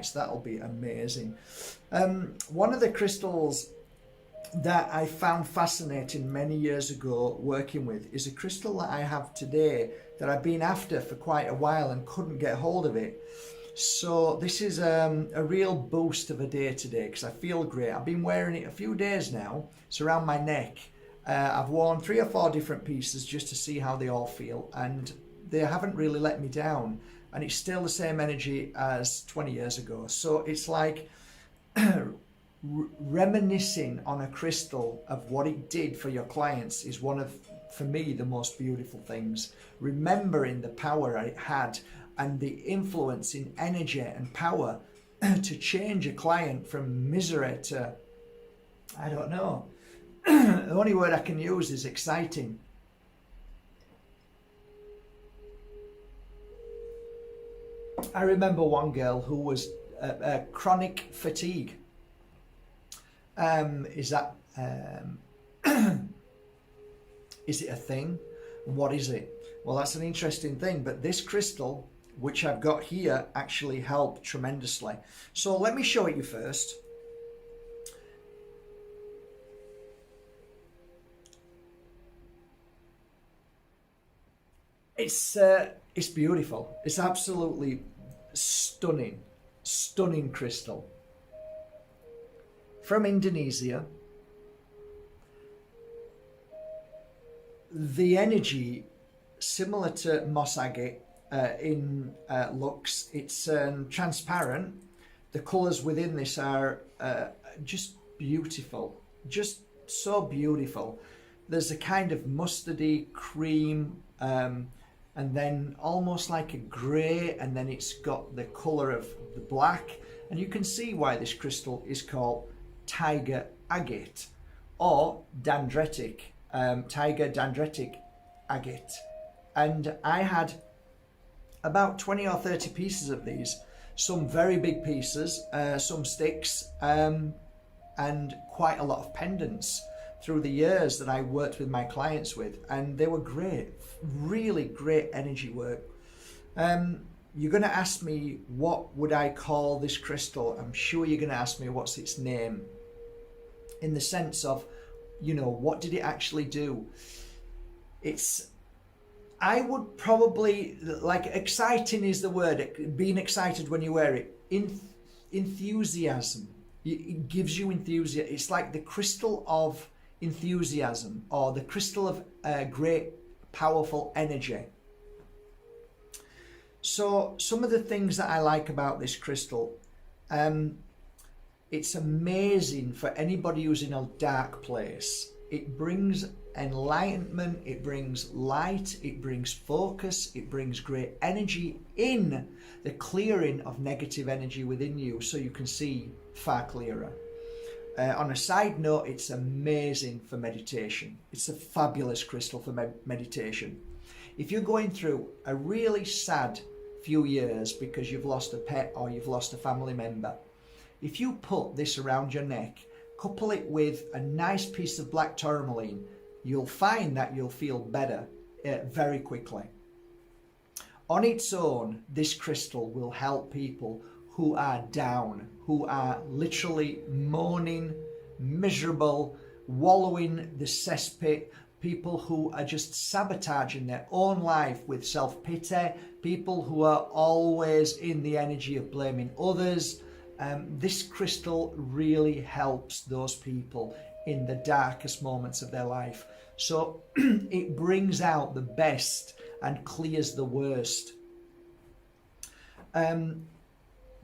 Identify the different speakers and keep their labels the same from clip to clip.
Speaker 1: nights. That'll be amazing. One of the crystals that I found fascinating many years ago working with is a crystal that I have today that I've been after for quite a while and couldn't get hold of it. So this is a real boost of a day today because I feel great. I've been wearing it a few days now. It's around my neck. I've worn 3 or 4 different pieces just to see how they all feel, and they haven't really let me down, and it's still the same energy as 20 years ago. So it's like reminiscing on a crystal of what it did for your clients is one of, for me, the most beautiful things. Remembering the power it had and the influence in energy and power to change a client from misery to, I don't know, the only word I can use is exciting. I remember one girl who was chronic fatigue. Is that is it a thing? What is it? Well, that's an interesting thing, but this crystal, which I've got here, actually helped tremendously. So let me show it you first. It's beautiful. It's absolutely stunning, stunning crystal. From Indonesia. The energy, similar to moss agate in looks, it's transparent. The colours within this are just beautiful, just so beautiful. There's a kind of mustardy cream, and then almost like a grey, and then it's got the colour of the black. And you can see why this crystal is called Tiger Agate or Dendritic, Tiger Dendritic Agate. And I had about 20 or 30 pieces of these, some very big pieces, some sticks, and quite a lot of pendants through the years that I worked with my clients with, and they were great, really great energy work. You're going to ask me, what would I call this crystal? I'm sure you're going to ask me, what's its name? In the sense of, you know, what did it actually do? I would probably, like, exciting is the word, being excited when you wear it. Enthusiasm. It gives you enthusiasm. It's like the crystal of enthusiasm, or the crystal of great, powerful energy. So some of the things that I like about this crystal, it's amazing for anybody who's in a dark place. It brings enlightenment, it brings light, it brings focus, it brings great energy in the clearing of negative energy within you, so you can see far clearer. On a side note, it's amazing for meditation. It's a fabulous crystal for meditation. If you're going through a really sad few years because you've lost a pet or you've lost a family member, if you put this around your neck, couple it with a nice piece of black tourmaline, you'll find that you'll feel better very quickly. On its own, this crystal will help people who are down, who are literally moaning, miserable, wallowing the cesspit, people who are just sabotaging their own life with self-pity, people who are always in the energy of blaming others. This crystal really helps those people in the darkest moments of their life. So it brings out the best and clears the worst.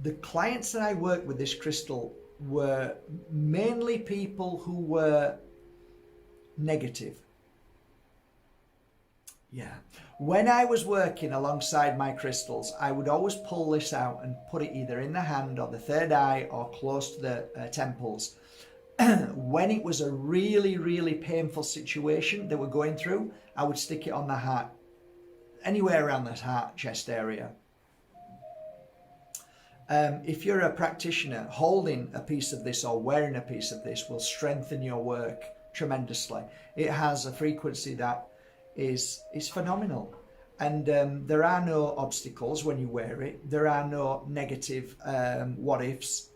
Speaker 1: The clients that I worked with this crystal were mainly people who were negative. Yeah. When I was working alongside my crystals, I would always pull this out and put it either in the hand or the third eye or close to the temples. When it was a really, really painful situation they were going through, I would stick it on the heart, anywhere around the heart chest area. If you're a practitioner, holding a piece of this or wearing a piece of this will strengthen your work tremendously. It has a frequency that is phenomenal. And there are no obstacles when you wear it. There are no negative what ifs.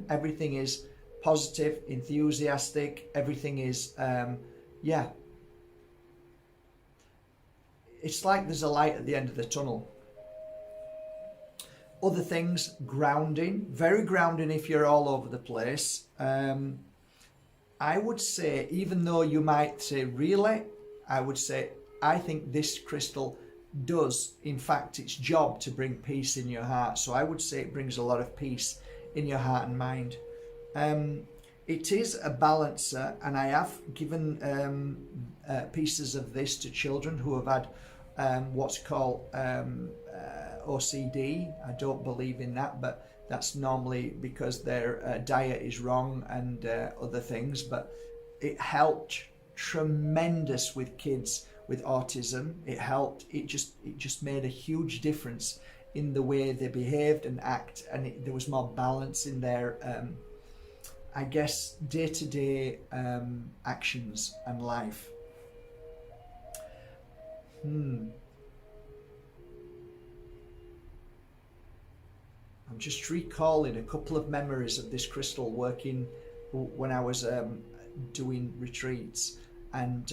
Speaker 1: Everything is positive, enthusiastic. Everything is, yeah. It's like there's a light at the end of the tunnel. Other things, grounding. Very grounding if you're all over the place. I would say, even though you might say, really, I would say, I think this crystal does, in fact, its job to bring peace in your heart. So I would say it brings a lot of peace in your heart and mind. It is a balancer, and I have given pieces of this to children who have had what's called OCD. I don't believe in that, but that's normally because their diet is wrong and other things. But it helped tremendous with kids with autism. It helped. It just made a huge difference in the way they behaved and act, and there was more balance in their, I guess, day-to-day actions and life. I'm just recalling a couple of memories of this crystal working when I was doing retreats, and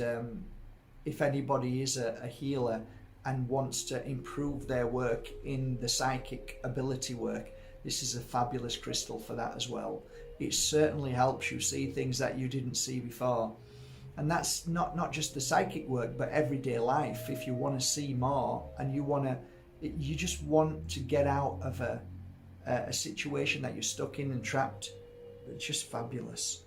Speaker 1: if anybody is a healer and wants to improve their work in the psychic ability work, this is a fabulous crystal for that as well. It certainly helps you see things that you didn't see before. And that's not just the psychic work, but everyday life. If you want to see more and you just want to get out of a situation that you're stuck in and trapped, it's just fabulous.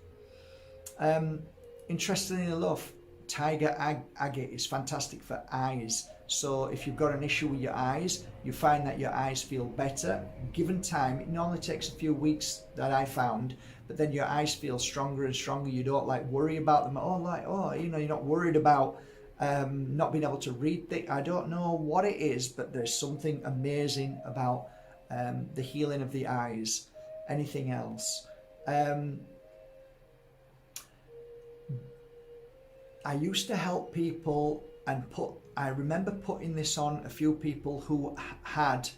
Speaker 1: Interestingly enough, Tiger Agate is fantastic for eyes. So if you've got an issue with your eyes, you find that your eyes feel better. Given time, it normally takes a few weeks, that I found, but then your eyes feel stronger and stronger. You don't worry about them. You're not worried about not being able to read things. I don't know what it is, but there's something amazing about the healing of the eyes. Anything else? I used to help people and I remember putting this on a few people who had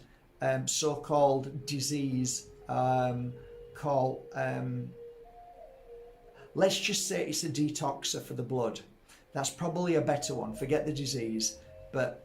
Speaker 1: so-called disease called, let's just say it's a detoxer for the blood. That's probably a better one. Forget the disease. But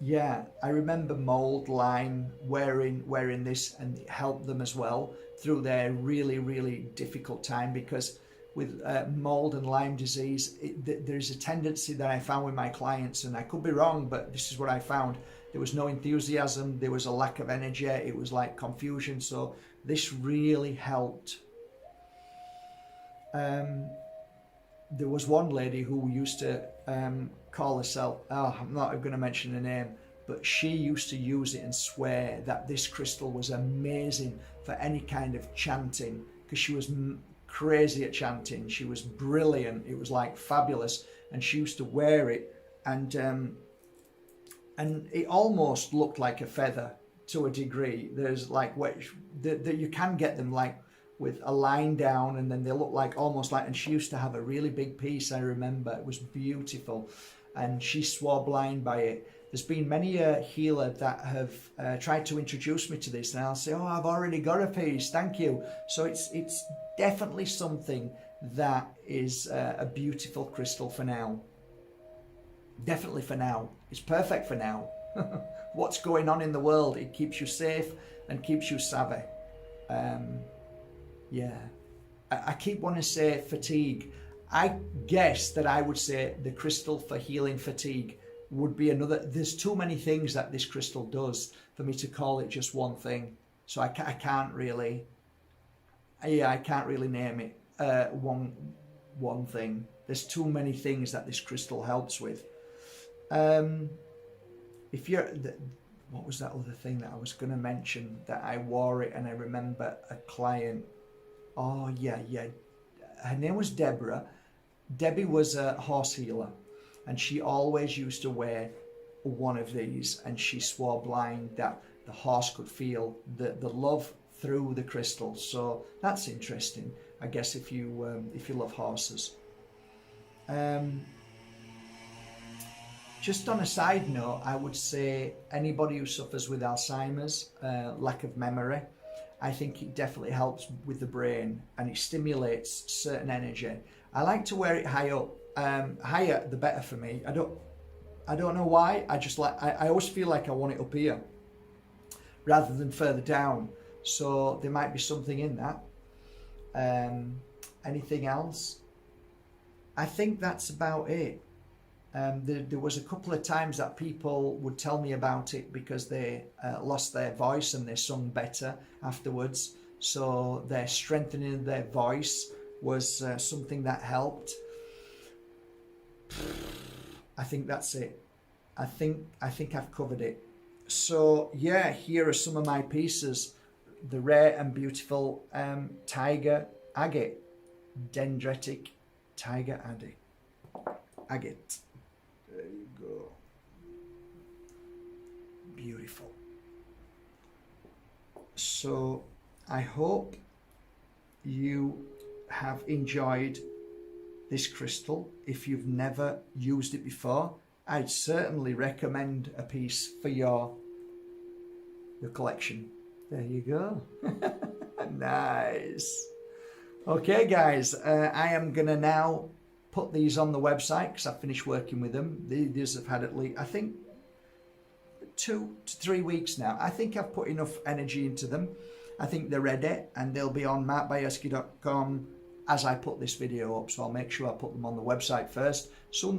Speaker 1: yeah, I remember mold, Lyme, wearing this, and it helped them as well through their really, really difficult time, because with mold and Lyme disease, there's a tendency that I found with my clients, and I could be wrong, but this is what I found. There was no enthusiasm, there was a lack of energy, it was like confusion, so this really helped. There was one lady who used to call herself, I'm not going to mention her name, but she used to use it and swear that this crystal was amazing for any kind of chanting, because she was crazy at chanting. She was brilliant. It was like fabulous, and she used to wear it, and it almost looked like a feather to a degree. There's that you can get them like with a line down, and then they look like almost like. And she used to have a really big piece. I remember it was beautiful, and she swore blind by it. There's been many a healer that have tried to introduce me to this, and I'll say, "Oh, I've already got a piece, thank you." So it's definitely something that is a beautiful crystal for now. Definitely for now. It's perfect for now. What's going on in the world? It keeps you safe and keeps you savvy. Yeah. I keep wanting to say fatigue. I guess that I would say the crystal for healing fatigue would be another. There's too many things that this crystal does for me to call it just one thing. So I can't really name it one thing. There's too many things that this crystal helps with. If you're, what was that other thing that I was going to mention that I wore it, and I remember a client. Oh yeah. Her name was Deborah. Debbie was a horse healer, and she always used to wear one of these, and she swore blind that the horse could feel the love through the crystal. So that's interesting, I guess, if you love horses. just on a side note, I would say anybody who suffers with Alzheimer's, lack of memory, I think it definitely helps with the brain, and it stimulates certain energy. I like to wear it high up. Higher the better for me. I don't know why. I always feel like I want it up here rather than further down. So there might be something in that. Anything else? I think that's about it. There was a couple of times that people would tell me about it because they lost their voice and they sung better afterwards. So their strengthening their voice was something that helped. I think that's it. I think I've covered it. So yeah, here are some of my pieces. The rare and beautiful Tiger Agate, Dendritic Tiger Agate. There you go. Beautiful. So I hope you have enjoyed this crystal. If you've never used it before, I'd certainly recommend a piece for your collection. There you go. Nice. Okay guys, I am gonna now put these on the website because I've finished working with them. These have had at least, I think, 2 to 3 weeks now. I think I've put enough energy into them. I think they're ready, and they'll be on markbyerski.com as I put this video up, so I'll make sure I put them on the website first. As soon as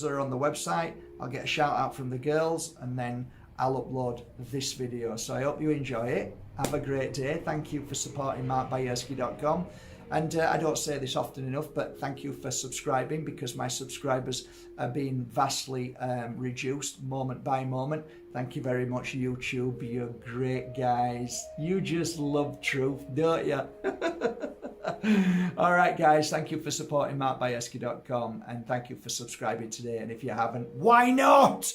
Speaker 1: they're on the website, I'll get a shout out from the girls, and then I'll upload this video. So I hope you enjoy it. Have a great day. Thank you for supporting markbyerski.com. And I don't say this often enough, but thank you for subscribing, because my subscribers are being vastly reduced moment by moment. Thank you very much, YouTube. You're great guys. You just love truth, don't you? All right, guys. Thank you for supporting markbyerski.com, and thank you for subscribing today. And if you haven't, why not?